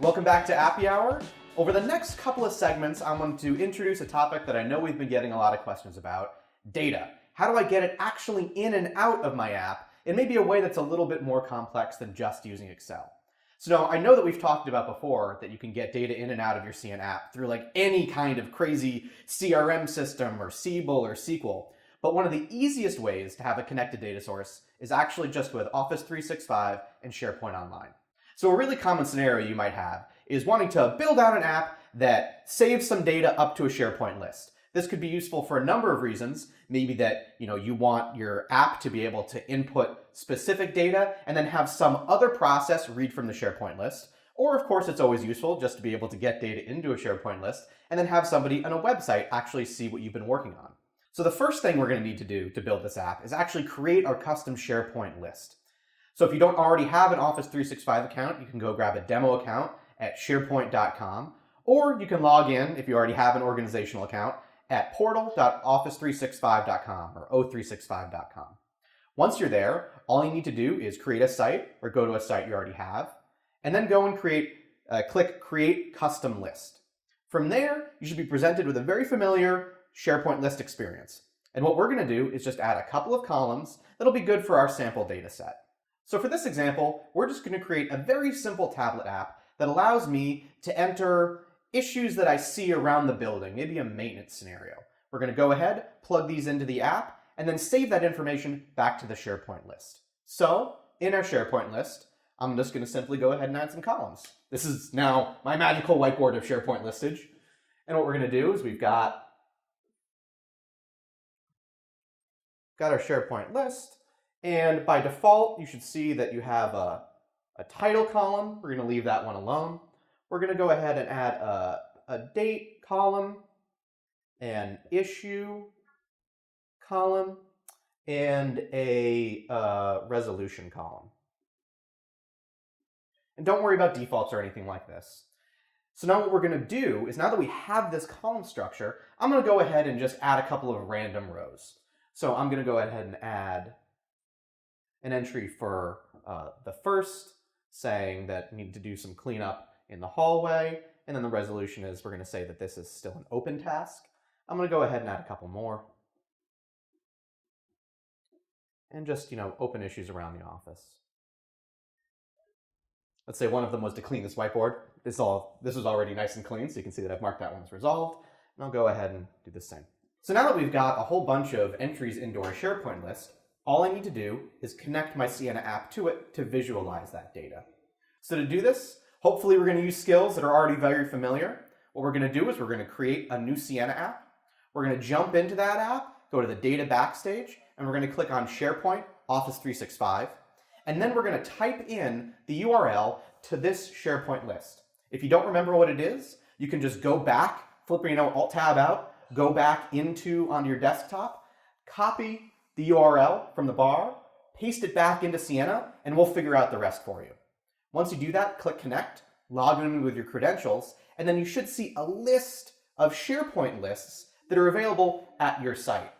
Welcome back to Appy Hour. Over the next couple of segments, I'm going to introduce a topic that I know we've been getting a lot of questions about, data. How do I get it actually in and out of my app in maybe a way that's a little bit more complex than just using Excel? So now, I know that we've talked about before that you can get data in and out of your Siena app through like any kind of crazy CRM system or Siebel or SQL. But one of the easiest ways to have a connected data source is actually just with Office 365 and SharePoint Online. So a really common scenario you might have is wanting to build out an app that saves some data up to a SharePoint list. This could be useful for a number of reasons. Maybe that you want your app to be able to input specific data and then have some other process read from the SharePoint list. Or of course, it's always useful just to be able to get data into a SharePoint list and then have somebody on a website actually see what you've been working on. So the first thing we're going to need to do to build this app is actually create our custom SharePoint list. So if you don't already have an Office 365 account, you can go grab a demo account at sharepoint.com, or you can log in, if you already have an organizational account, at portal.office365.com or o365.com. Once you're there, all you need to do is create a site or go to a site you already have, and then go and click Create Custom List. From there, you should be presented with a very familiar SharePoint list experience. And what we're going to do is just add a couple of columns that'll be good for our sample data set. So for this example, we're just going to create a very simple tablet app that allows me to enter issues that I see around the building, maybe a maintenance scenario. We're going to go ahead, plug these into the app, and then save that information back to the SharePoint list. So in our SharePoint list, I'm just going to simply go ahead and add some columns. This is now my magical whiteboard of SharePoint listage. And what we're going to do is we've got our SharePoint list. And by default, you should see that you have a title column. We're going to leave that one alone. We're going to go ahead and add a date column, an issue column, and a resolution column. And don't worry about defaults or anything like this. So now what we're going to do is, now that we have this column structure, I'm going to go ahead and just add a couple of random rows. So I'm going to go ahead and add an entry for the first, saying that we need to do some cleanup in the hallway, and then the resolution is we're going to say that this is still an open task. I'm going to go ahead and add a couple more. And just, open issues around the office. Let's say one of them was to clean this whiteboard. This was already nice and clean, so you can see that I've marked that one as resolved. And I'll go ahead and do the same. So now that we've got a whole bunch of entries into our SharePoint list, all I need to do is connect my Siena app to it to visualize that data. So to do this, hopefully we're going to use skills that are already very familiar. What we're going to do is we're going to create a new Siena app. We're going to jump into that app, go to the data backstage, and we're going to click on SharePoint, Office 365. And then we're going to type in the URL to this SharePoint list. If you don't remember what it is, you can just go back, flip Alt-Tab out, go back onto your desktop, copy the URL from the bar, paste it back into Siena, and we'll figure out the rest for you. Once you do that, click Connect, log in with your credentials, and then you should see a list of SharePoint lists that are available at your site.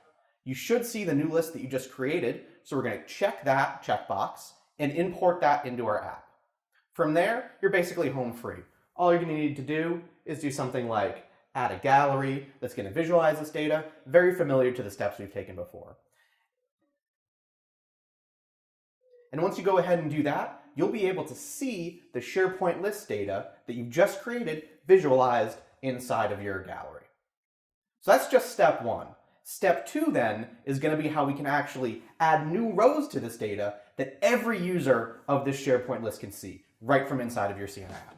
You should see the new list that you just created, so we're going to check that checkbox and import that into our app. From there, you're basically home free. All you're going to need to do is do something like add a gallery that's going to visualize this data, very familiar to the steps we've taken before. And once you go ahead and do that, you'll be able to see the SharePoint list data that you've just created visualized inside of your gallery. So that's just step one. Step two then is going to be how we can actually add new rows to this data that every user of this SharePoint list can see right from inside of your Siena app.